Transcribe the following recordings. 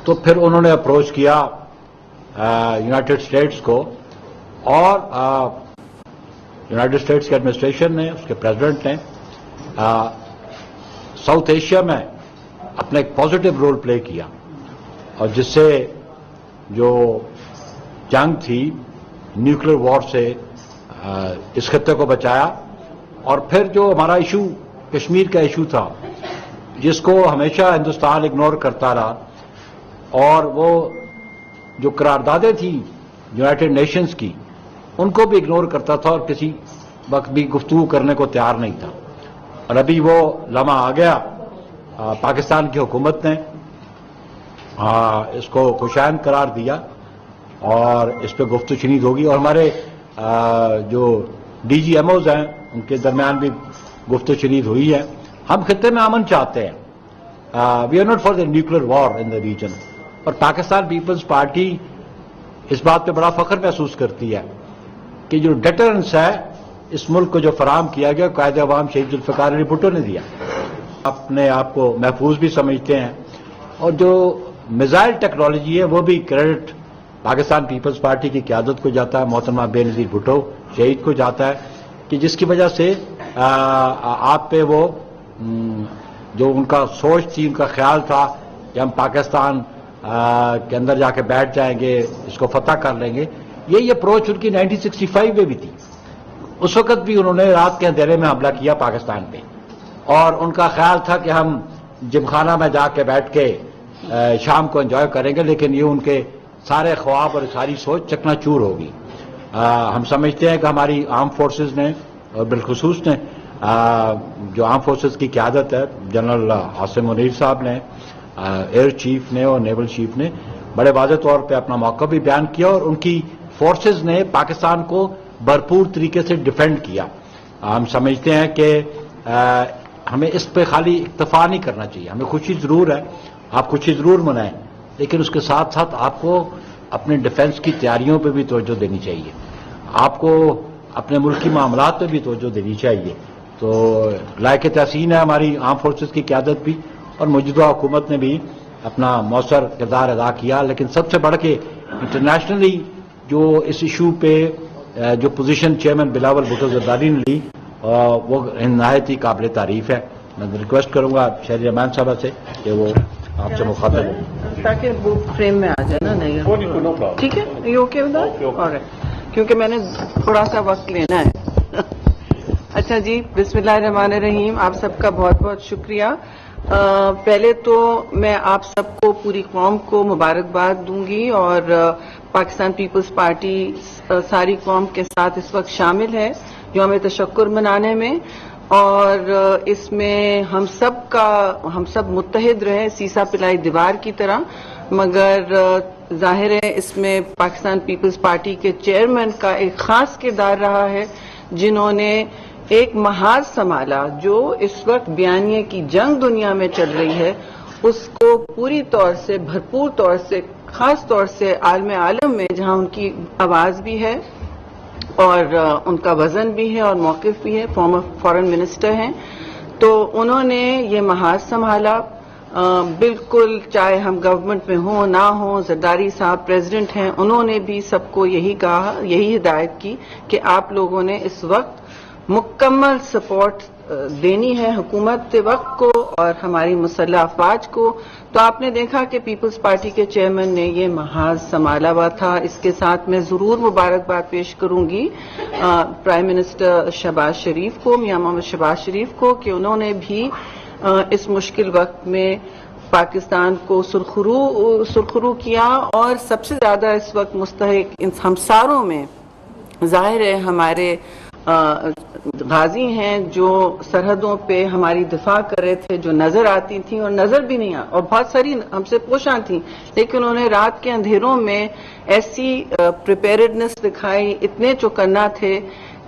تو پھر انہوں نے اپروچ کیا یونائٹڈ اسٹیٹس کو، اور یونائٹڈ اسٹیٹس کے ایڈمنسٹریشن نے، اس کے پریزیڈنٹ نے ساؤتھ ایشیا میں اپنا ایک پازیٹو رول پلے کیا، اور جس سے جو جنگ تھی نیوکلیر وار سے اس خطے کو بچایا. اور پھر جو ہمارا ایشو کشمیر کا ایشو تھا، جس کو ہمیشہ ہندوستان اگنور کرتا رہا، اور وہ جو قراردادیں تھیں یونائٹڈ نیشنز کی ان کو بھی اگنور کرتا تھا، اور کسی وقت بھی گفتگو کرنے کو تیار نہیں تھا. اور ابھی وہ لمحہ آ گیا، پاکستان کی حکومت نے اس کو خوشائند قرار دیا اور اس پہ گفت و شنید ہوگی، اور ہمارے جو ڈی جی ایم اوز ہیں ان کے درمیان بھی گفت و شنید ہوئی ہے. ہم خطے میں امن چاہتے ہیں، we are not for the nuclear war in the region. اور پاکستان پیپلز پارٹی اس بات پہ بڑا فخر محسوس کرتی ہے کہ جو ڈیٹرنس ہے اس ملک کو جو فراہم کیا گیا قائد عوام شہید ذوالفقار علی بھٹو نے دیا. اپنے آپ کو محفوظ بھی سمجھتے ہیں، اور جو میزائل ٹیکنالوجی ہے وہ بھی کریڈٹ پاکستان پیپلز پارٹی کی قیادت کو جاتا ہے، محترمہ بے نظیر بھٹو شہید کو جاتا ہے، کہ جس کی وجہ سے آپ پہ وہ جو ان کا سوچ تھی، ان کا خیال تھا کہ ہم پاکستان کے اندر جا کے بیٹھ جائیں گے، اس کو فتح کر لیں گے، یہی اپروچ ان کی 1965 میں بھی تھی. اس وقت بھی انہوں نے رات کے اندھیرے میں حملہ کیا پاکستان پہ، اور ان کا خیال تھا کہ ہم جم خانہ میں جا کے بیٹھ کے شام کو انجوائے کریں گے، لیکن یہ ان کے سارے خواب اور ساری سوچ چکنا چور ہوگی. ہم سمجھتے ہیں کہ ہماری آرم فورسز نے، اور بالخصوص نے جو آرم فورسز کی قیادت ہے جنرل عاصم منیر صاحب نے، ایئر چیف نے اور نیول چیف نے بڑے واضح طور پہ اپنا موقع بھی بیان کیا، اور ان کی فورسز نے پاکستان کو بھرپور طریقے سے ڈیفینڈ کیا. ہم سمجھتے ہیں کہ ہمیں اس پہ خالی اکتفا نہیں کرنا چاہیے، ہمیں خوشی ضرور ہے، آپ خوشی ضرور منائیں، لیکن اس کے ساتھ ساتھ آپ کو اپنے ڈیفنس کی تیاریوں پہ بھی توجہ دینی چاہیے، آپ کو اپنے ملکی معاملات پہ بھی توجہ دینی چاہیے. تو لائق تحسین ہے ہماری آرم فورسز کی قیادت بھی، اور موجودہ حکومت نے بھی اپنا مؤثر کردار ادا کیا. لیکن سب سے بڑھ کے انٹرنیشنلی جو اس ایشو پہ جو پوزیشن چیئرمین بلاول بھٹو زرداری نے لی وہ نہایت ہی قابل تعریف ہے. میں ریکویسٹ کروں گا شہری امان صاحبہ سے کہ وہ آپ سے مخاطب ہوں تاکہ وہ فریم میں آ جائے نا. نہیں ٹھیک ہے، یہ اوکے ادھر، کیونکہ میں نے تھوڑا سا وقت لینا ہے. اچھا جی، بسم اللہ الرحمن الرحیم. آپ سب کا بہت بہت شکریہ. پہلے تو میں آپ سب کو، پوری قوم کو مبارکباد دوں گی، اور پاکستان پیپلز پارٹی ساری قوم کے ساتھ اس وقت شامل ہے یوم تشکر منانے میں، اور اس میں ہم سب متحد رہے سیسا پلائی دیوار کی طرح. مگر ظاہر ہے اس میں پاکستان پیپلز پارٹی کے چیئرمین کا ایک خاص کردار رہا ہے، جنہوں نے ایک محاذ سنبھالا. جو اس وقت بیانیے کی جنگ دنیا میں چل رہی ہے اس کو پوری طور سے، بھرپور طور سے، خاص طور سے عالم میں جہاں ان کی آواز بھی ہے اور ان کا وزن بھی ہے اور موقف بھی ہے، فارن منسٹر ہیں، تو انہوں نے یہ محاذ سنبھالا. بالکل چاہے ہم گورنمنٹ میں ہوں نہ ہوں، زرداری صاحب پریزیڈنٹ ہیں، انہوں نے بھی سب کو یہی کہا، یہی ہدایت کی کہ آپ لوگوں نے اس وقت مکمل سپورٹ دینی ہے حکومت وقت کو اور ہماری مسلح افواج کو. تو آپ نے دیکھا کہ پیپلز پارٹی کے چیئرمین نے یہ محاذ سنبھالا ہوا تھا. اس کے ساتھ میں ضرور مبارکباد پیش کروں گی پرائم منسٹر شہباز شریف کو، میاں محمد شہباز شریف کو، کہ انہوں نے بھی اس مشکل وقت میں پاکستان کو سرخرو کیا. اور سب سے زیادہ اس وقت مستحق ہم ساروں میں ظاہر ہے ہمارے غازی ہیں جو سرحدوں پہ ہماری دفاع کر رہے تھے، جو نظر آتی تھیں اور نظر بھی نہیں اور بہت ساری ہم سے پوشاں تھیں، لیکن انہوں نے رات کے اندھیروں میں ایسی پریپیئرڈنس دکھائی، اتنے چوکنا تھے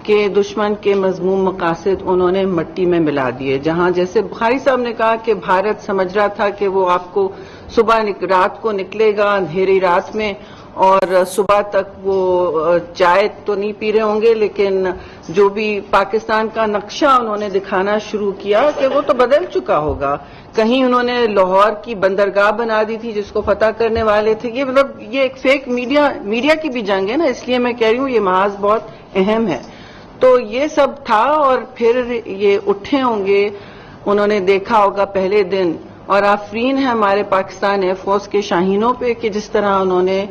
کہ دشمن کے مذموم مقاصد انہوں نے مٹی میں ملا دیے. جہاں جیسے بخاری صاحب نے کہا کہ بھارت سمجھ رہا تھا کہ وہ آپ کو صبح رات کو نکلے گا اندھیری رات میں، اور صبح تک وہ چائے تو نہیں پی رہے ہوں گے، لیکن جو بھی پاکستان کا نقشہ انہوں نے دکھانا شروع کیا کہ وہ تو بدل چکا ہوگا. کہیں انہوں نے لاہور کی بندرگاہ بنا دی تھی جس کو فتح کرنے والے تھے. یہ مطلب یہ ایک فیک میڈیا کی بھی جنگ ہے نا، اس لیے میں کہہ رہی ہوں یہ محاذ بہت اہم ہے. تو یہ سب تھا، اور پھر یہ اٹھے ہوں گے، انہوں نے دیکھا ہوگا پہلے دن، اور آفرین ہے ہمارے پاکستان ایئر فورس کے شاہینوں پہ کہ جس طرح انہوں نے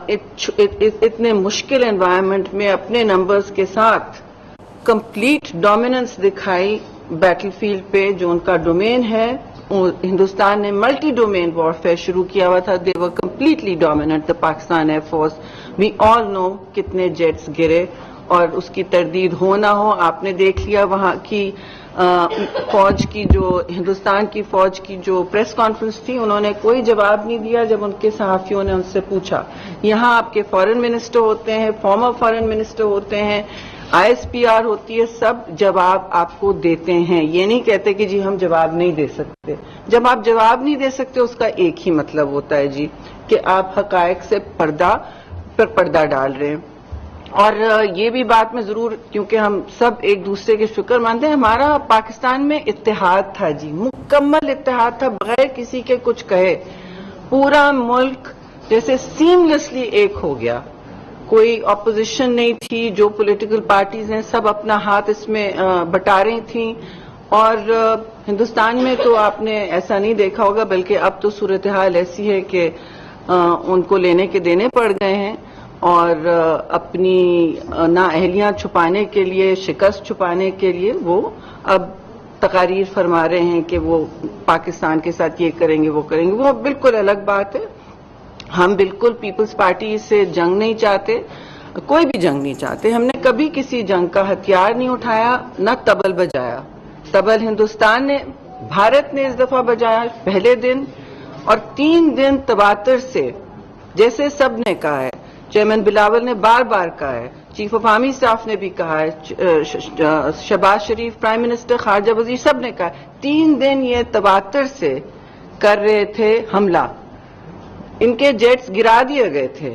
اتنے مشکل انوائرمنٹ میں اپنے نمبرز کے ساتھ کمپلیٹ ڈومیننس دکھائی بیٹل فیلڈ پہ جو ان کا ڈومین ہے. ہندوستان نے ملٹی ڈومین وارفیئر شروع کیا ہوا تھا. دے ور کمپلیٹلی ڈومیننٹ دا پاکستان ایئر فورس. وی آل نو کتنے جیٹس گرے، اور اس کی تردید ہو نہ ہو آپ نے دیکھ لیا وہاں کی فوج کی، جو ہندوستان کی فوج کی جو پریس کانفرنس تھی، انہوں نے کوئی جواب نہیں دیا جب ان کے صحافیوں نے ان سے پوچھا. یہاں آپ کے فارن منسٹر ہوتے ہیں، فارمر فارن منسٹر ہوتے ہیں، ISPR ہوتی ہے، سب جواب آپ کو دیتے ہیں. یہ نہیں کہتے کہ جی ہم جواب نہیں دے سکتے. جب آپ جواب نہیں دے سکتے اس کا ایک ہی مطلب ہوتا ہے جی کہ آپ حقائق سے پردہ ڈال رہے ہیں. اور یہ بھی بات میں ضرور، کیونکہ ہم سب ایک دوسرے کے فکر مانتے ہیں، ہمارا پاکستان میں اتحاد تھا جی، مکمل اتحاد تھا بغیر کسی کے کچھ کہے. پورا ملک جیسے سیملیسلی ایک ہو گیا، کوئی اپوزیشن نہیں تھی. جو پولیٹیکل پارٹیز ہیں سب اپنا ہاتھ اس میں بٹا رہی تھیں. اور ہندوستان میں تو آپ نے ایسا نہیں دیکھا ہوگا، بلکہ اب تو صورتحال ایسی ہے کہ ان کو لینے کے دینے پڑ گئے ہیں، اور اپنی نااہلیاں چھپانے کے لیے، شکست چھپانے کے لیے وہ اب تقاریر فرما رہے ہیں کہ وہ پاکستان کے ساتھ یہ کریں گے وہ کریں گے. وہ بالکل الگ بات ہے. ہم بالکل پیپلز پارٹی سے جنگ نہیں چاہتے، کوئی بھی جنگ نہیں چاہتے. ہم نے کبھی کسی جنگ کا ہتھیار نہیں اٹھایا، نہ طبل بجایا. طبل ہندوستان نے، بھارت نے اس دفعہ بجایا پہلے دن، اور 3 دن تواتر سے، جیسے سب نے کہا ہے. چیئرمین بلاول نے بار بار کہا ہے، چیف آف آرمی اسٹاف نے بھی کہا ہے، شہباز شریف پرائم منسٹر، خارجہ وزیر، سب نے کہا 3 دن یہ تواتر سے کر رہے تھے حملہ. ان کے جیٹس گرا دیے گئے تھے،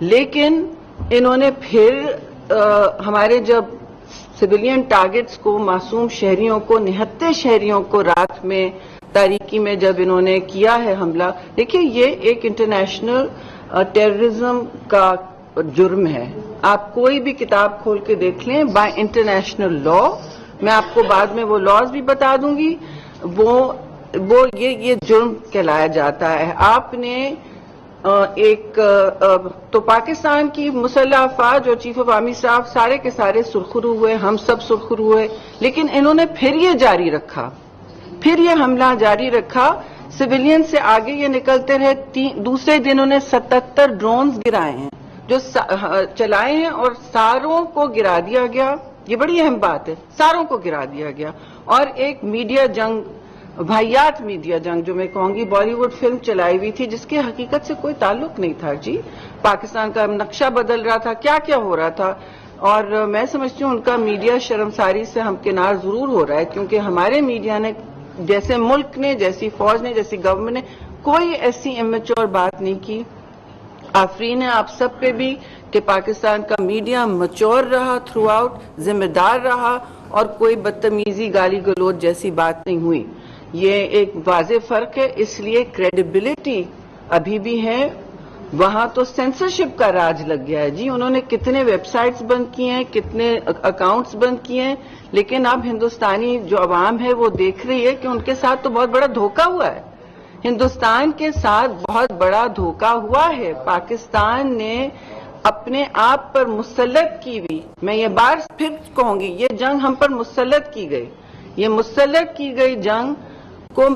لیکن انہوں نے پھر ہمارے جب سویلین ٹارگٹس کو، معصوم شہریوں کو، نہتے شہریوں کو رات میں تاریکی میں جب انہوں نے کیا ہے حملہ، دیکھیے یہ ایک انٹرنیشنل ٹیررزم کا جرم ہے. آپ کوئی بھی کتاب کھول کے دیکھ لیں، بائی انٹرنیشنل لا، میں آپ کو بعد میں وہ لاز بھی بتا دوں گی، وہ یہ جرم کہلایا جاتا ہے. آپ نے ایک تو پاکستان کی مسلح افواج اور چیف آف آرمی اسٹاف سارے کے سارے سرخرو ہوئے، ہم سب سرخرو ہوئے، لیکن انہوں نے پھر یہ جاری رکھا، پھر یہ حملہ جاری رکھا. سویلین سے آگے یہ نکلتے رہے. دوسرے دن انہوں نے 77 ڈرونز گرائے ہیں جو چلائے ہیں، اور ساروں کو گرا دیا گیا. یہ بڑی اہم بات ہے، ساروں کو گرا دیا گیا. اور ایک میڈیا جنگ، واہیات میڈیا جنگ جو میں کہوں گی، بالی ووڈ فلم چلائی ہوئی تھی جس کے حقیقت سے کوئی تعلق نہیں تھا جی. پاکستان کا نقشہ بدل رہا تھا، کیا کیا ہو رہا تھا. اور میں سمجھتی ہوں ان کا میڈیا شرمساری سے ہمکنار ضرور ہو رہا ہے، کیونکہ ہمارے میڈیا نے، جیسے ملک نے، جیسی فوج نے، جیسی گورنمنٹ نے، کوئی ایسی امیچور بات نہیں کی. آفرین ہے آپ سب پہ بھی کہ پاکستان کا میڈیا میچور رہا، تھرو آؤٹ ذمہ دار رہا، اور کوئی بدتمیزی، گالی گلوچ جیسی بات نہیں ہوئی. یہ ایک واضح فرق ہے. اس لیے کریڈیبلٹی ابھی بھی ہے. وہاں تو سینسرشپ کا راج لگ گیا ہے جی. انہوں نے کتنے ویب سائٹس بند کیے ہیں، کتنے اکاؤنٹس بند کیے ہیں، لیکن اب ہندوستانی جو عوام ہے وہ دیکھ رہی ہے کہ ان کے ساتھ تو بہت بڑا دھوکہ ہوا ہے. ہندوستان کے ساتھ بہت بڑا دھوکہ ہوا ہے. پاکستان نے اپنے آپ پر مسلط کی ہوئی، میں یہ بار پھر کہوں گی، یہ جنگ ہم پر مسلط کی گئی. یہ مسلط کی گئی جنگ کو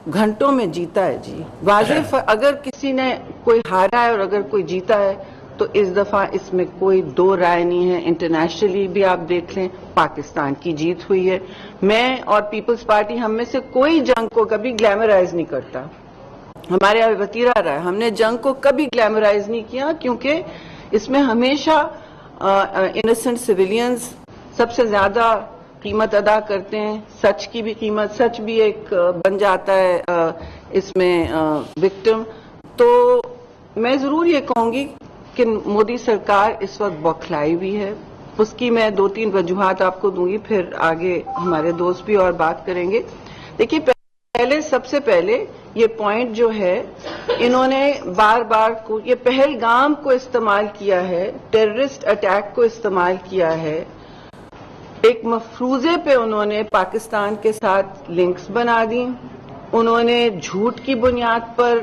گھنٹوں میں جیتا ہے جی. واضح اگر کسی نے کوئی ہارا ہے اور اگر کوئی جیتا ہے تو اس دفعہ اس میں کوئی دو رائے نہیں ہے. انٹرنیشنلی بھی آپ دیکھ لیں پاکستان کی جیت ہوئی ہے. میں اور پیپلز پارٹی ہم میں سے کوئی جنگ کو کبھی گلیمرائز نہیں کرتا. ہمارے یہاں وتیرہ رہا ہے، ہم نے جنگ کو کبھی گلیمرائز نہیں کیا، کیونکہ اس میں ہمیشہ انوسنٹ سویلینز سب سے زیادہ قیمت ادا کرتے ہیں. سچ کی بھی قیمت، سچ بھی ایک بن جاتا ہے اس میں وکٹم. تو میں ضرور یہ کہوں گی کہ مودی سرکار اس وقت بوکھلائی ہوئی ہے. اس کی میں 2-3 وجوہات آپ کو دوں گی, پھر آگے ہمارے دوست بھی اور بات کریں گے. دیکھیے سب سے پہلے یہ پوائنٹ جو ہے, انہوں نے بار بار یہ پہلگام کو استعمال کیا ہے, ٹیررسٹ اٹیک کو استعمال کیا ہے, ایک مفروضے پہ انہوں نے پاکستان کے ساتھ لنکس بنا دی, انہوں نے جھوٹ کی بنیاد پر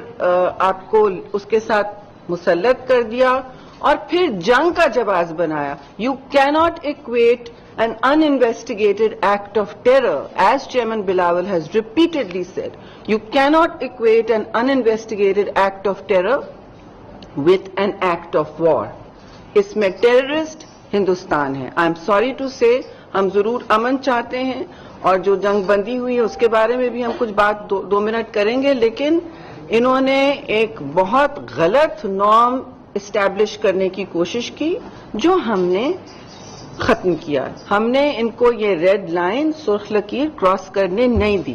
آپ کو اس کے ساتھ مسلط کر دیا, اور پھر جنگ کا جواز بنایا. You cannot equate an uninvestigated act of terror, as Chairman Bilawal has repeatedly said. You cannot equate an uninvestigated act of terror with an act of war. اس میں ٹیررسٹ ہندوستان ہے. I'm sorry to say, ہم ضرور امن چاہتے ہیں, اور جو جنگ بندی ہوئی ہے اس کے بارے میں بھی ہم کچھ بات 2 منٹ کریں گے, لیکن انہوں نے ایک بہت غلط نارم اسٹیبلش کرنے کی کوشش کی جو ہم نے ختم کیا. ہم نے ان کو یہ ریڈ لائن, سرخ لکیر کراس کرنے نہیں دی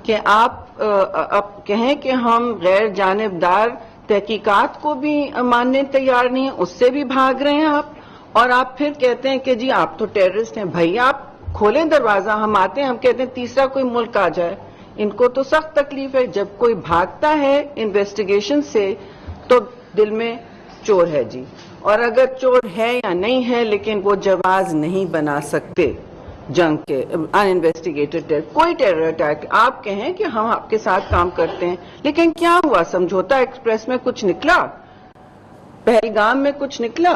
کہ آپ اب کہیں کہ ہم غیر جانبدار تحقیقات کو بھی ماننے تیار نہیں ہیں, اس سے بھی بھاگ رہے ہیں آپ, اور آپ پھر کہتے ہیں کہ جی آپ تو ٹیررسٹ ہیں. بھائی آپ کھولیں دروازہ, ہم آتے ہیں, ہم کہتے ہیں تیسرا کوئی ملک آ جائے. ان کو تو سخت تکلیف ہے, جب کوئی بھاگتا ہے انویسٹیگیشن سے تو دل میں چور ہے جی, اور اگر چور ہے یا نہیں ہے لیکن وہ جواز نہیں بنا سکتے جنگ کے. انویسٹیگیٹڈ کوئی ٹیرر اٹیک آپ کہیں کہ ہم آپ کے ساتھ کام کرتے ہیں, لیکن کیا ہوا؟ سمجھوتا ایکسپریس میں کچھ نکلا, پہلگام میں کچھ نکلا.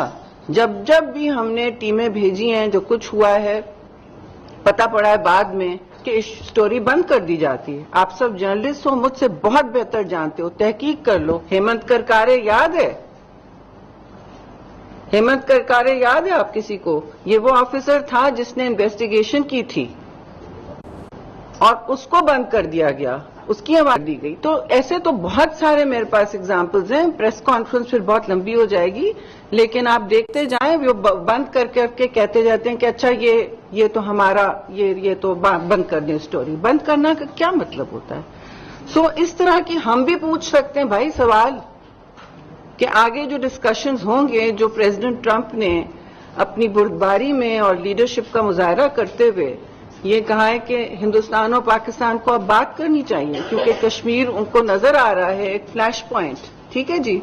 جب بھی ہم نے ٹیمیں بھیجی ہیں, جو کچھ ہوا ہے پتہ پڑا ہے بعد میں کہ سٹوری بند کر دی جاتی ہے. آپ سب جرنلسٹ ہو, مجھ سے بہت بہتر جانتے ہو, تحقیق کر لو. ہیمنت کرکارے یاد ہے؟ ہیمنت کرکارے یاد ہے آپ کسی کو؟ یہ وہ آفیسر تھا جس نے انویسٹیگیشن کی تھی اور اس کو بند کر دیا گیا, اس کی آواز دی گئی. تو ایسے تو بہت سارے میرے پاس اگزامپلز ہیں. پریس کانفرنس پھر بہت لمبی ہو جائے گی, لیکن آپ دیکھتے جائیں, وہ بند کر کے کہتے جاتے ہیں کہ اچھا یہ تو ہمارا یہ تو بند کر دیں اسٹوری. بند کرنا کا کیا مطلب ہوتا ہے؟ سو اس طرح کی ہم بھی پوچھ سکتے ہیں بھائی سوال کہ آگے جو ڈسکشنز ہوں گے, جو پریزیڈنٹ ٹرمپ نے اپنی بردباری میں اور لیڈرشپ کا مظاہرہ کرتے ہوئے یہ کہا ہے کہ ہندوستان اور پاکستان کو اب بات کرنی چاہیے, کیونکہ کشمیر ان کو نظر آ رہا ہے ایک فلیش پوائنٹ, ٹھیک ہے جی,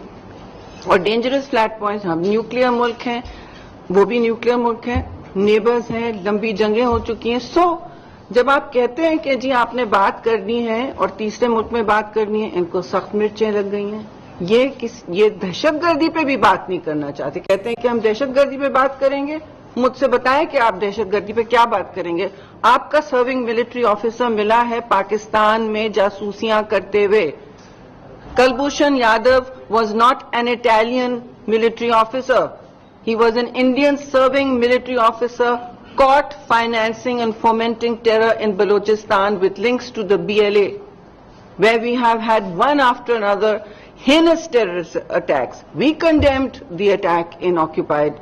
اور ڈینجرس فلیش پوائنٹ. ہم نیوکلیر ملک ہیں, وہ بھی نیوکلیر ملک ہیں, نیبرز ہیں, لمبی جنگیں ہو چکی ہیں. سو جب آپ کہتے ہیں کہ جی آپ نے بات کرنی ہے اور تیسرے ملک میں بات کرنی ہے, ان کو سخت مرچیں لگ گئی ہیں. یہ دہشت گردی پہ بھی بات نہیں کرنا چاہتے, کہتے ہیں کہ ہم دہشت گردی پہ بات کریں گے. مجھ سے بتائیں کہ آپ دہشت گردی پہ کیا بات کریں گے؟ آپ کا سرونگ ملٹری آفیسر ملا ہے پاکستان میں جاسوسیاں کرتے ہوئے. Kulbhushan Yadav was not an Italian military officer, he was an Indian serving military officer caught financing and fomenting terror in Balochistan with links to the BLA, where we have had one after another heinous terrorist attacks. We condemned the attack in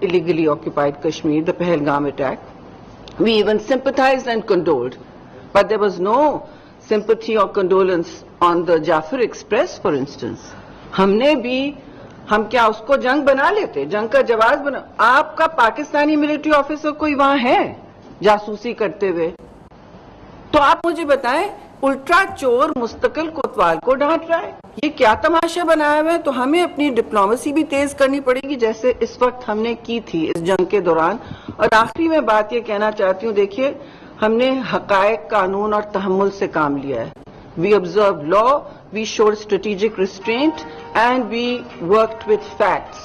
illegally occupied Kashmir, the Pahalgam attack. We even sympathized and condoled. But there was no sympathy or condolence on the Jafar Express, for instance. ہم کیا اس کو جنگ بنا لیتے, جنگ کا جواز بنا؟ آپ کا پاکستانی ملٹری آفیسر کوئی وہاں ہے جاسوسی کرتے ہوئے؟ تو آپ مجھے بتائیں, الٹرا چور مستقل کوتوال کو ڈانٹ رہا ہے, یہ کیا تماشا بنایا ہوا ہے؟ تو ہمیں اپنی ڈپلومیسی بھی تیز کرنی پڑے گی, جیسے اس وقت ہم نے کی تھی اس جنگ کے دوران. اور آخری میں بات یہ کہنا چاہتی ہوں, دیکھیے ہم نے حقائق, قانون اور تحمل سے کام لیا ہے. We observed law, we showed strategic restraint, and we worked with facts,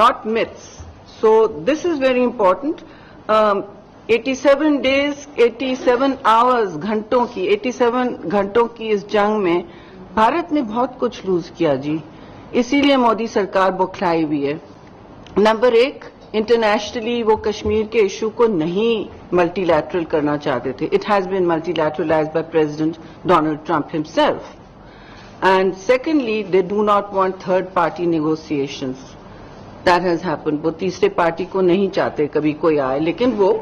not myths. So this is very important. 87 days, 87 hours, گھنٹوں کی 87 گھنٹوں کی اس جنگ میں بھارت نے بہت کچھ لوز کیا جی, اسی لیے مودی سرکار بوکھلائی ہوئی ہے. نمبر 1, انٹرنیشنلی وہ کشمیر کے ایشو کو نہیں ملٹی لیٹرل کرنا چاہتے تھے. It has been multilateralized by President Donald Trump himself. And secondly they do not want third party negotiations. That has happen. وہ تیسرے پارٹی کو نہیں چاہتے کبھی کوئی آئے, لیکن وہ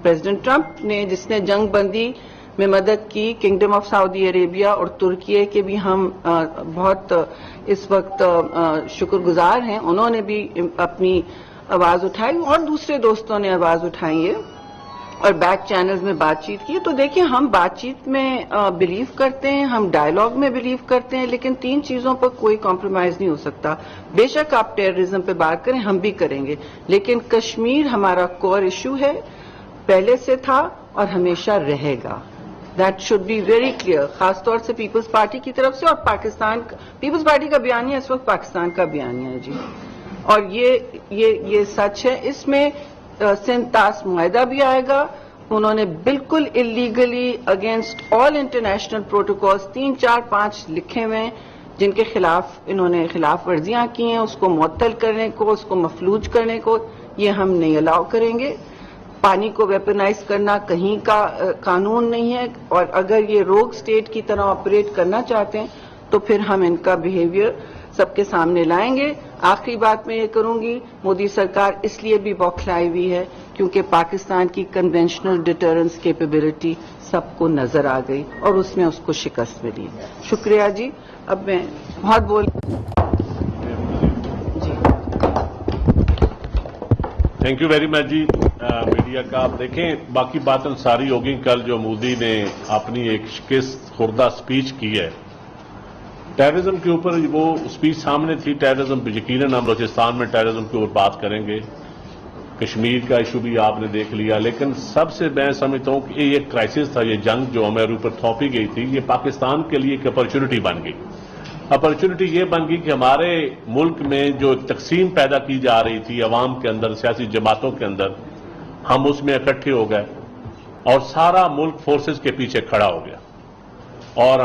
پریزیڈنٹ ٹرمپ نے, جس نے جنگ بندی میں مدد کی. کنگڈم آف سعودی عربیہ اور ترکی کے بھی ہم بہت اس وقت شکر گزار ہیں. انہوں نے بھی اپنی آواز اٹھائی اور دوسرے دوستوں نے آواز اٹھائی ہے اور بیک چینلز میں بات چیت کی. تو دیکھیں ہم بات چیت میں بلیو کرتے ہیں, ہم ڈائیلاگ میں بلیو کرتے ہیں, لیکن 3 چیزوں پر کوئی کمپرومائز نہیں ہو سکتا. بے شک آپ ٹیررزم پہ بات کریں, ہم بھی کریں گے, لیکن کشمیر ہمارا کور ایشو ہے, پہلے سے تھا اور ہمیشہ رہے گا. That should be very clear, خاص طور سے پیپلز پارٹی کی طرف سے. اور پاکستان پیپلز پارٹی کا بیانیہ اس وقت پاکستان کا بیانیہ ہے جی, اور یہ سچ ہے. اس میں سندھ طاس معاہدہ بھی آئے گا. انہوں نے بالکل اللیگلی اگینسٹ آل انٹرنیشنل پروٹوکالز 3, 4, 5 لکھے ہوئے ہیں جن کے خلاف انہوں نے خلاف ورزیاں کی ہیں. اس کو معطل کرنے کو, اس کو مفلوج کرنے کو یہ ہم نہیں الاؤ کریں گے. پانی کو ویپنائز کرنا کہیں کا قانون نہیں ہے, اور اگر یہ روگ سٹیٹ کی طرح آپریٹ کرنا چاہتے ہیں تو پھر ہم ان کا بیہیویئر سب کے سامنے لائیں گے. آخری بات میں یہ کروں گی, مودی سرکار اس لیے بھی بوکھلائی ہوئی ہے کیونکہ پاکستان کی کنونشنل ڈیٹرنس کیپیبلٹی سب کو نظر آ گئی اور اس میں اس کو شکست ملی. شکریہ جی. اب میں بہت بول تھینک یو ویری مچ جی. میڈیا کا آپ دیکھیں باقی باتیں ساری ہوگی. کل جو مودی نے اپنی ایک شکست خوردہ سپیچ کی ہے ٹیررزم کے اوپر, وہ سپیچ سامنے تھی. ٹیررزم پہ یقیناً ہم بلوچستان میں ٹیررزم کے اوپر بات کریں گے. کشمیر کا ایشو بھی آپ نے دیکھ لیا, لیکن سب سے میں سمجھتا ہوں کہ یہ کرائسس تھا, یہ جنگ جو ہمارے اوپر تھوپی گئی تھی, یہ پاکستان کے لیے ایک اپرچونٹی بن گئی. اپرچونٹی یہ بن گئی کہ ہمارے ملک میں جو تقسیم پیدا کی جا رہی تھی عوام کے اندر, سیاسی جماعتوں کے اندر, ہم اس میں اکٹھے ہو گئے اور سارا ملک فورسز کے پیچھے کھڑا ہو گیا. اور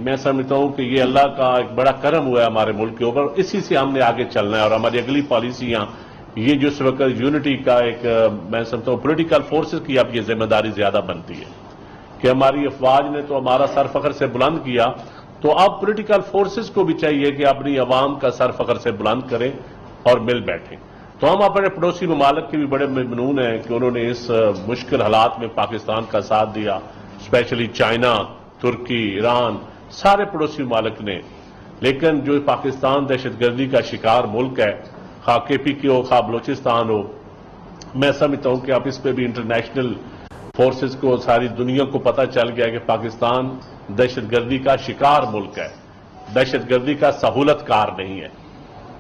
میں سمجھتا ہوں کہ یہ اللہ کا ایک بڑا کرم ہوا ہے ہمارے ملک کے اوپر. اسی سے ہم نے آگے چلنا ہے اور ہماری اگلی پالیسیاں یہ جس وقت یونٹی کا ایک میں سمجھتا ہوں پولیٹیکل فورسز کی اب یہ ذمہ داری زیادہ بنتی ہے کہ ہماری افواج نے تو ہمارا سر فخر سے بلند کیا, تو اب پولیٹیکل فورسز کو بھی چاہیے کہ اپنی عوام کا سر فخر سے بلند کریں اور مل بیٹھیں. تو ہم اپنے پڑوسی ممالک کے بھی بڑے ممنون ہیں کہ انہوں نے اس مشکل حالات میں پاکستان کا ساتھ دیا, اسپیشلی چائنا, ترکی, ایران, سارے پڑوسی ممالک نے. لیکن جو پاکستان دہشت گردی کا شکار ملک ہے, خواہ کے پی کی ہو خواہ بلوچستان ہو, میں سمجھتا ہوں کہ اب اس پہ بھی انٹرنیشنل فورسز کو, ساری دنیا کو پتہ چل گیا کہ پاکستان دہشت گردی کا شکار ملک ہے, دہشت گردی کا سہولت کار نہیں ہے.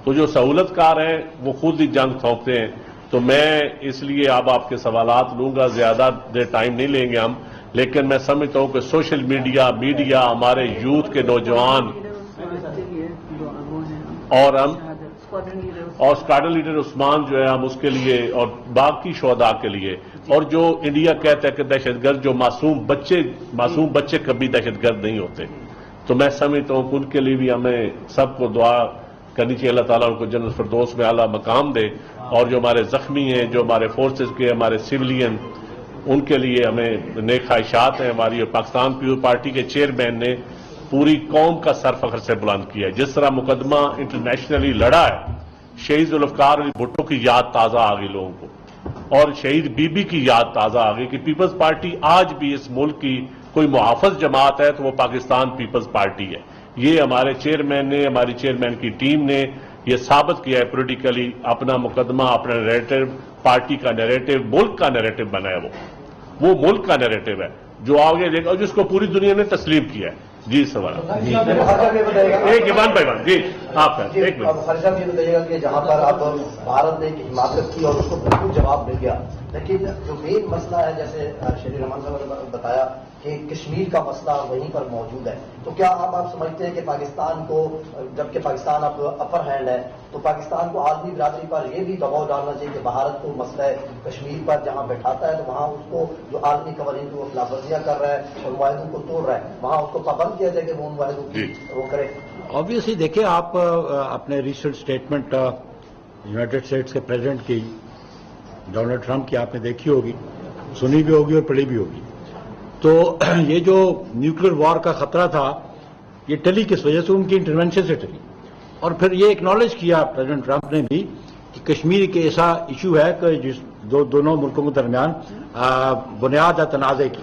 تو جو سہولت کار ہیں وہ خود ہی جنگ تھوپتے ہیں. تو میں اس لیے اب آپ کے سوالات لوں گا, زیادہ دیر ٹائم نہیں لیں گے ہم, لیکن میں سمجھتا ہوں کہ سوشل میڈیا ہمارے یوتھ کے نوجوان اور ہم اور اسکواڈرن لیڈر عثمان جو ہے ہم اس کے لیے اور باقی شہداء کے لیے, اور جو انڈیا کہتا ہے کہ دہشت گرد جو معصوم بچے کبھی دہشت گرد نہیں ہوتے, تو میں سمجھتا ہوں کہ ان کے لیے بھی ہمیں سب کو دعا کرنی چاہیے, اللہ تعالیٰ ان کو جنت الفردوس میں اعلیٰ مقام دے. اور جو ہمارے زخمی ہیں, جو ہمارے فورسز کے ہمارے سویلین, ان کے لیے ہمیں نیک خواہشات ہیں ہماری. اور پاکستان پیپلز پارٹی کے چیئرمین نے پوری قوم کا سر فخر سے بلند کیا ہے. جس طرح مقدمہ انٹرنیشنلی لڑا ہے, شہید ذوالفقار علی بھٹو کی یاد تازہ آ گئی لوگوں کو, اور شہید بی بی کی یاد تازہ آ گئی کہ پیپلز پارٹی آج بھی اس ملک کی کوئی محافظ جماعت ہے تو وہ پاکستان پیپلز پارٹی ہے. یہ ہمارے چیئرمین نے, ہماری چیئرمین کی ٹیم نے یہ ثابت کیا ہے پولیٹیکلی. اپنا مقدمہ, اپنا نیریٹو, پارٹی کا نیریٹو, ملک کا نیریٹو بنا ہے, وہ ملک کا نیریٹو ہے جو آگے لے گا, جس کو پوری دنیا نے تسلیم کیا ہے. جی سوال ایک ایمان بھائی جی آپ کا ایک منٹ. خرچہ یہ بتائیے گا کہ جہاں پر آپ بھارت نے ایک حمایت کی اور اس کو بالکل جواب مل گیا, لیکن جو مین مسئلہ ہے جیسے شری رحمان صاحب نے بتایا کہ کشمیر کا مسئلہ وہیں پر موجود ہے, تو کیا آپ سمجھتے ہیں کہ پاکستان کو, جبکہ پاکستان اب اپر ہینڈ ہے, تو پاکستان کو عالمی برادری پر یہ بھی دباؤ ڈالنا چاہیے کہ بھارت کو مسئلہ کشمیر پر جہاں بیٹھاتا ہے تو وہاں اس کو جو عالمی قوانین کو خلاف ورزیاں کر رہا ہے اور معاہدوں کو توڑ رہا ہے, وہاں اس کو پابند کیا جائے کہ وہ ان معاہدوں کی وہ کرے. آبویسلی دیکھیں آپ اپنے ریسنٹ اسٹیٹمنٹ یونائٹڈ اسٹیٹس کے پریزیڈنٹ کی, ڈونلڈ ٹرمپ کی آپ نے دیکھی ہوگی, سنی بھی ہوگی اور پڑھی بھی ہوگی. تو یہ جو نیوکلیر وار کا خطرہ تھا یہ ٹلی کس وجہ سے, ان کی انٹرونشن سے ٹلی. اور پھر یہ ایکنالج کیا پریزیڈنٹ ٹرمپ نے بھی کہ کشمیر کے ایسا ایشو ہے کہ جس دونوں ملکوں کے درمیان بنیاد ہے تنازع کی.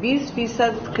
20%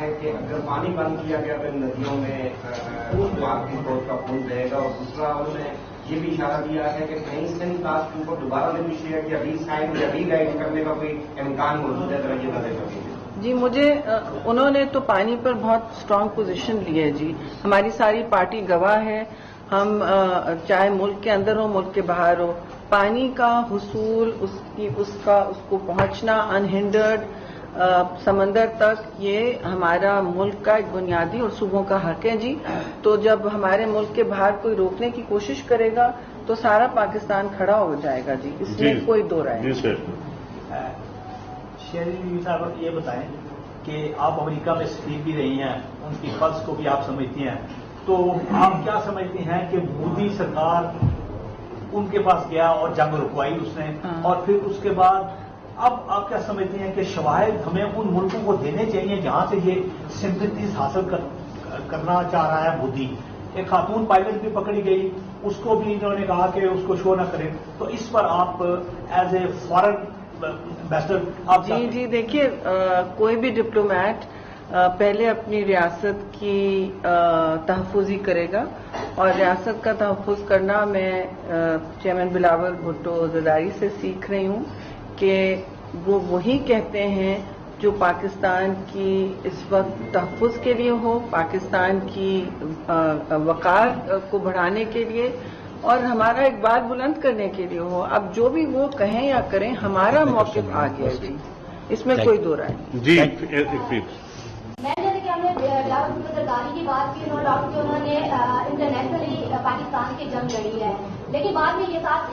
ہے کہ اگر پانی بند کیا گیا تو ندیوں میں کی فوج کا خون رہے گا، اور دوسرا انہوں نے یہ بھی اشارہ دیا ہے کہ کہیں سندھ ٹاسک کو دوبارہ نیگوشیٹ یا ری سائن یا ری رائٹ کرنے کا کوئی امکان موجود ہے، تو یہ نظر رکھیں گے. جی مجھے انہوں نے تو پانی پر بہت اسٹرانگ پوزیشن لی ہے. جی ہماری ساری پارٹی گواہ ہے، ہم چاہے ملک کے اندر ہو ملک کے باہر ہو، پانی کا حصول اس کو پہنچنا انہنڈرڈ سمندر تک، یہ ہمارا ملک کا ایک بنیادی اور صوبوں کا حق ہے. جی تو جب ہمارے ملک کے باہر کوئی روکنے کی کوشش کرے گا تو سارا پاکستان کھڑا ہو جائے گا. جی اس میں کوئی دو رائے نہیں. شہری صاحب یہ بتائیں کہ آپ امریکہ میں سفیر بھی رہی ہیں، ان کی فرض کو بھی آپ سمجھتی ہیں، تو آپ کیا سمجھتی ہیں کہ مودی سرکار ان کے پاس گیا اور جنگ رکوائی اس نے، اور پھر اس کے بعد اب آپ کیا سمجھتی ہیں کہ شواہد ہمیں ان ملکوں کو دینے چاہیے جہاں سے یہ سمپتیز حاصل کرنا چاہ رہا ہے مودی؟ ایک خاتون پائلٹ بھی پکڑی گئی، اس کو بھی انہوں نے کہا کہ اس کو شو نہ کریں، تو اس پر آپ ایز اے فارن آپ جی دیکھیے کوئی بھی ڈپلومیٹ پہلے اپنی ریاست کی تحفظ ہی کرے گا، اور ریاست کا تحفظ کرنا میں چیئرمین بلاول بھٹو زرداری سے سیکھ رہی ہوں کہ وہ وہی کہتے ہیں جو پاکستان کی اس وقت تحفظ کے لیے ہو، پاکستان کی وقار کو بڑھانے کے لیے اور ہمارا اقبال بلند کرنے کے لیے ہو. اب جو بھی وہ کہیں یا کریں ہمارا موقف آ گیا. جی اس میں کوئی دو رائے نہیں. جی میں جیسے کہ ہم نے بلاول بھٹو زرداری کی بات کی، انہوں نے انٹرنیشنلی پاکستان کی جنگ لڑی ہے، لیکن بعد میں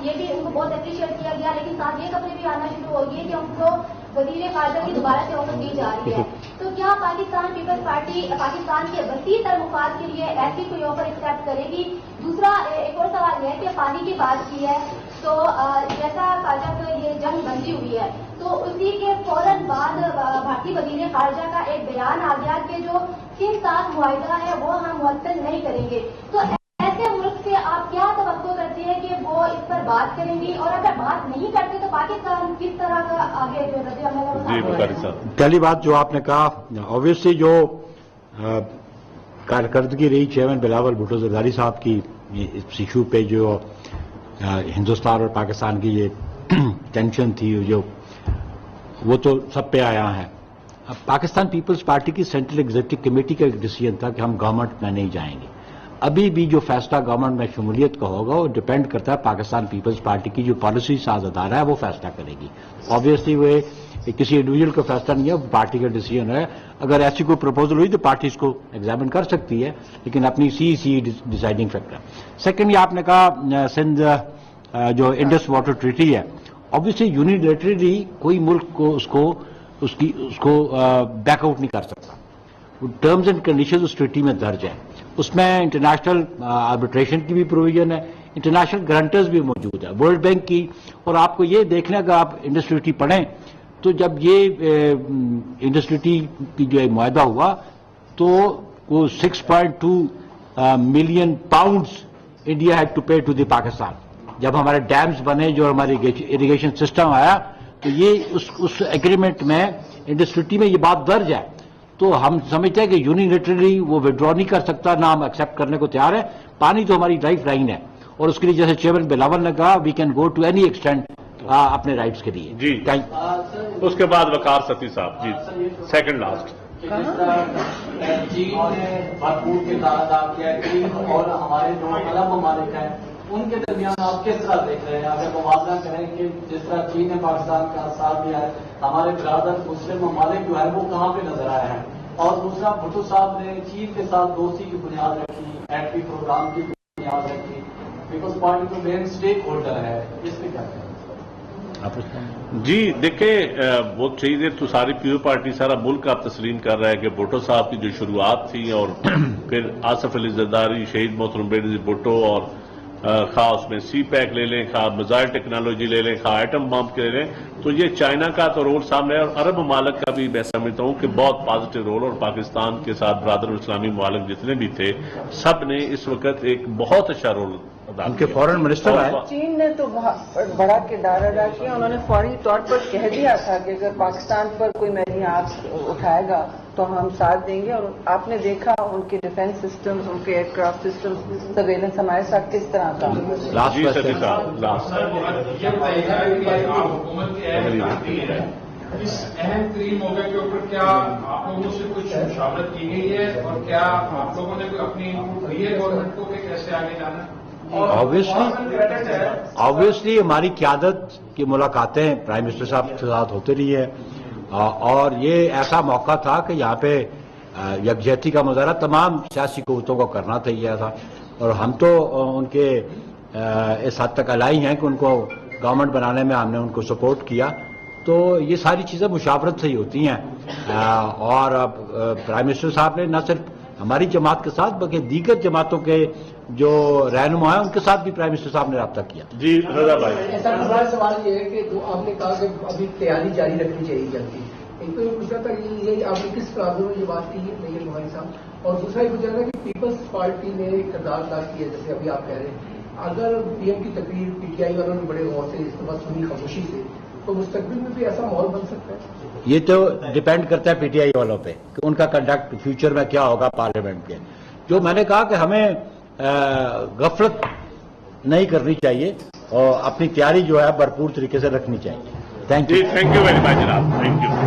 یہ بھی ان کو بہت اپریشیٹ کیا گیا، لیکن ساتھ یہ خبریں بھی آنا شروع ہو گئی کہ ان کو وزیر خارجہ کی دوبارہ سے عہدہ دی جا رہی ہے. تو کیا پاکستان پیپلز پارٹی پاکستان کے وسیع تر مفاد کے لیے ایسی کوئی آفر ایکسپٹ کرے گی؟ دوسرا ایک اور سوال یہ ہے کہ پانی کی بات کی ہے، تو جیسا جب یہ جنگ بندی ہوئی ہے تو اسی کے فوراً بعد بھارتی وزیر خارجہ کا ایک بیان آ گیا کہ جو سندھ ساتھ معاہدہ ہے وہ ہم معطل نہیں کریں گے. تو ایسے ملک سے آپ کیا توقع کرتے ہیں کہ وہ اس پر بات کریں گی، اور اگر بات نہیں کرتے تو پاکستان کس طرح کا آگے جو رد عمل ہے؟ پہلی بات جو آپ نے کہا، آبویسلی جو کارکردگی رہی چیئرمین بلاول بھٹو زرداری صاحب کی اس ایشو پہ، جو ہندوستان اور پاکستان کی یہ ٹینشن تھی، جو وہ تو سب پہ آیا ہے. اب پاکستان پیپلز پارٹی کی سینٹرل ایگزیکٹو کمیٹی کا ایک ڈیسیژن تھا کہ ہم گورنمنٹ میں نہیں جائیں گے. ابھی بھی جو فیصلہ گورنمنٹ میں شمولیت کا ہوگا وہ ڈپینڈ کرتا ہے پاکستان پیپلز پارٹی کی جو پالیسی ساز ادارہ ہے وہ فیصلہ کرے گی. آبویسلی وہ کسی انڈیویجل کا فیصلہ نہیں ہے، وہ پارٹی کا ڈیسیژن ہے. اگر ایسی کوئی پروپوزل ہوئی تو پارٹی اس کو ایگزامن کر سکتی ہے، لیکن اپنی سی ڈیسائڈنگ فیکٹر. سیکنڈلی آپ نے کہا سندھ جو انڈس واٹر ٹریٹی ہے، آبویسلی یونیلیٹرلی کوئی ملک کو اس کو بیک آؤٹ نہیں کر سکتا. ٹرمز اینڈ کنڈیشنز اس ٹریٹی میں درج ہیں، اس میں انٹرنیشنل آربیٹریشن کی بھی پروویژن ہے، انٹرنیشنل گارنٹرز بھی موجود ہے، ورلڈ بینک کی. اور آپ کو یہ دیکھنا اگر آپ انڈس ٹریٹی پڑھیں تو جب یہ انڈس ٹریٹی کی جو معاہدہ ہوا تو وہ 6.2 million pounds India had to pay to the Pakistan. جب ہمارے ڈیمز بنے، جو ہمارے اریگیشن سسٹم آیا، تو یہ اس ایگریمنٹ میں انڈس ٹریٹی میں یہ بات درج ہے. تو ہم سمجھتے ہیں کہ یونیلیٹرلی وہ وڈرا نہیں کر سکتا، نہ ہم ایکسیپٹ کرنے کو تیار ہے. پانی تو ہماری لائف لائن ہے، اور اس کے لیے جیسے چیئرمین بلاول نے کہا we can go to any extent اپنے رائٹس کے لیے. جی اس کے بعد وقار ستی صاحب. جی سیکنڈ لاسٹ. چین نے بھرپور کردار ادا کیا ہے، چین اور ہمارے جو الگ ممالک ہیں ان کے درمیان آپ کس طرح دیکھ رہے ہیں؟ اگر موازنہ کریں کہ جس طرح چین نے پاکستان کا ساتھ دیا ہے، ہمارے برادر دوسرے ممالک جو ہے وہ کہاں پہ نظر آئے ہیں؟ اور دوسرا، بھٹو صاحب نے چین کے ساتھ دوستی کی بنیاد رکھی، ایٹمی پروگرام کی بنیاد رکھی، پیپلز پارٹی تو مین اسٹیک ہولڈر ہے، اس پہ کیا کہیں؟ جی دیکھیں، وہ چیزیں تو ساری پیو پارٹی سارا ملک آپ تسلیم کر رہا ہے کہ بھٹو صاحب کی جو شروعات تھی، اور پھر آصف علی زرداری، شہید محترم بینظیر بھٹو اور خواہ اس میں سی پیک لے لیں، خواہ میزائل ٹیکنالوجی لے لیں، خواہ ایٹم بم کے لے لیں، تو یہ چائنا کا تو رول سامنے ہے، اور عرب ممالک کا بھی میں سمجھتا ہوں کہ بہت پازیٹو رول، اور پاکستان کے ساتھ برادر اسلامی ممالک جتنے بھی تھے سب نے اس وقت ایک بہت اچھا رول ادا ان کے کیا۔ فورن منسٹر آئے، چین نے تو بڑا کردار ادا کیا، انہوں نے فوری طور پر کہہ دیا تھا کہ اگر پاکستان پر کوئی میدانی آنچ اٹھائے گا تو ہم ساتھ دیں گے، اور آپ نے دیکھا ان کے ڈیفینس سسٹمز، ان کے ایئر کرافٹ سسٹمز، سرویلنس ہمارے ساتھ کس طرح کا۔ لاسٹ جی کوشچن صدیقہ، لاسٹ یہ بتائیے گا کہ آپ حکومت کی اہم ساتھی ہے، اس اہم ترین موقع کے اوپر کیا آپ لوگوں سے کچھ مشاورت کی گئی ہے، اور کیا آپ لوگوں نے کوئی اپنی انپوٹ دی ہے گورنمنٹ کو کہ کیسے آگے جانا ہے؟ آبویسلی ہماری قیادت کی ملاقاتیں پرائم منسٹر صاحب کے ساتھ ہوتی رہی ہے، اور یہ ایسا موقع تھا کہ یہاں پہ یکجہتی کا مظاہرہ تمام سیاسی قوتوں کو کرنا چاہیے تھا، اور ہم تو ان کے اس حد تک الائی ہیں کہ ان کو گورنمنٹ بنانے میں ہم نے ان کو سپورٹ کیا، تو یہ ساری چیزیں مشاورت سے ہی ہوتی ہیں، اور پرائم منسٹر صاحب نے نہ صرف ہماری جماعت کے ساتھ بلکہ دیگر جماعتوں کے جو رہنما ہیں ان کے ساتھ بھی پرائم منسٹر صاحب نے رابطہ کیا۔ جی رضا بھائی، ہمارا سوال یہ ہے کہ جو آپ نے کہا کہ ابھی تیاری جاری رکھنی چاہیے جلدی، ایک تو یہ پوچھنا تھا یہ آپ نے کس پلازو میں یہ بات کی ہے میجر موہانی صاحب، اور دوسرا یہ پوچھنا تھا کہ پیپلز پارٹی نے کردار ادا کیا ہے، جیسے ابھی آپ کہہ رہے ہیں، اگر پی ایم کی تقریر پی ٹی آئی والوں نے بڑے غور سے استعمال سنی خاموشی سے، تو مستقبل میں بھی ایسا ماحول بن سکتا ہے؟ یہ تو ڈیپینڈ کرتا ہے پی ٹی آئی والوں پہ کہ ان کا کنڈکٹ فیوچر میں کیا ہوگا پارلیمنٹ کے۔ جو میں نے کہا کہ ہمیں غفلت نہیں کرنی چاہیے اور اپنی تیاری جو ہے بھرپور طریقے سے رکھنی چاہیے۔ Thank you. جی تھینک یو ویری مچ جناب، تھینک یو۔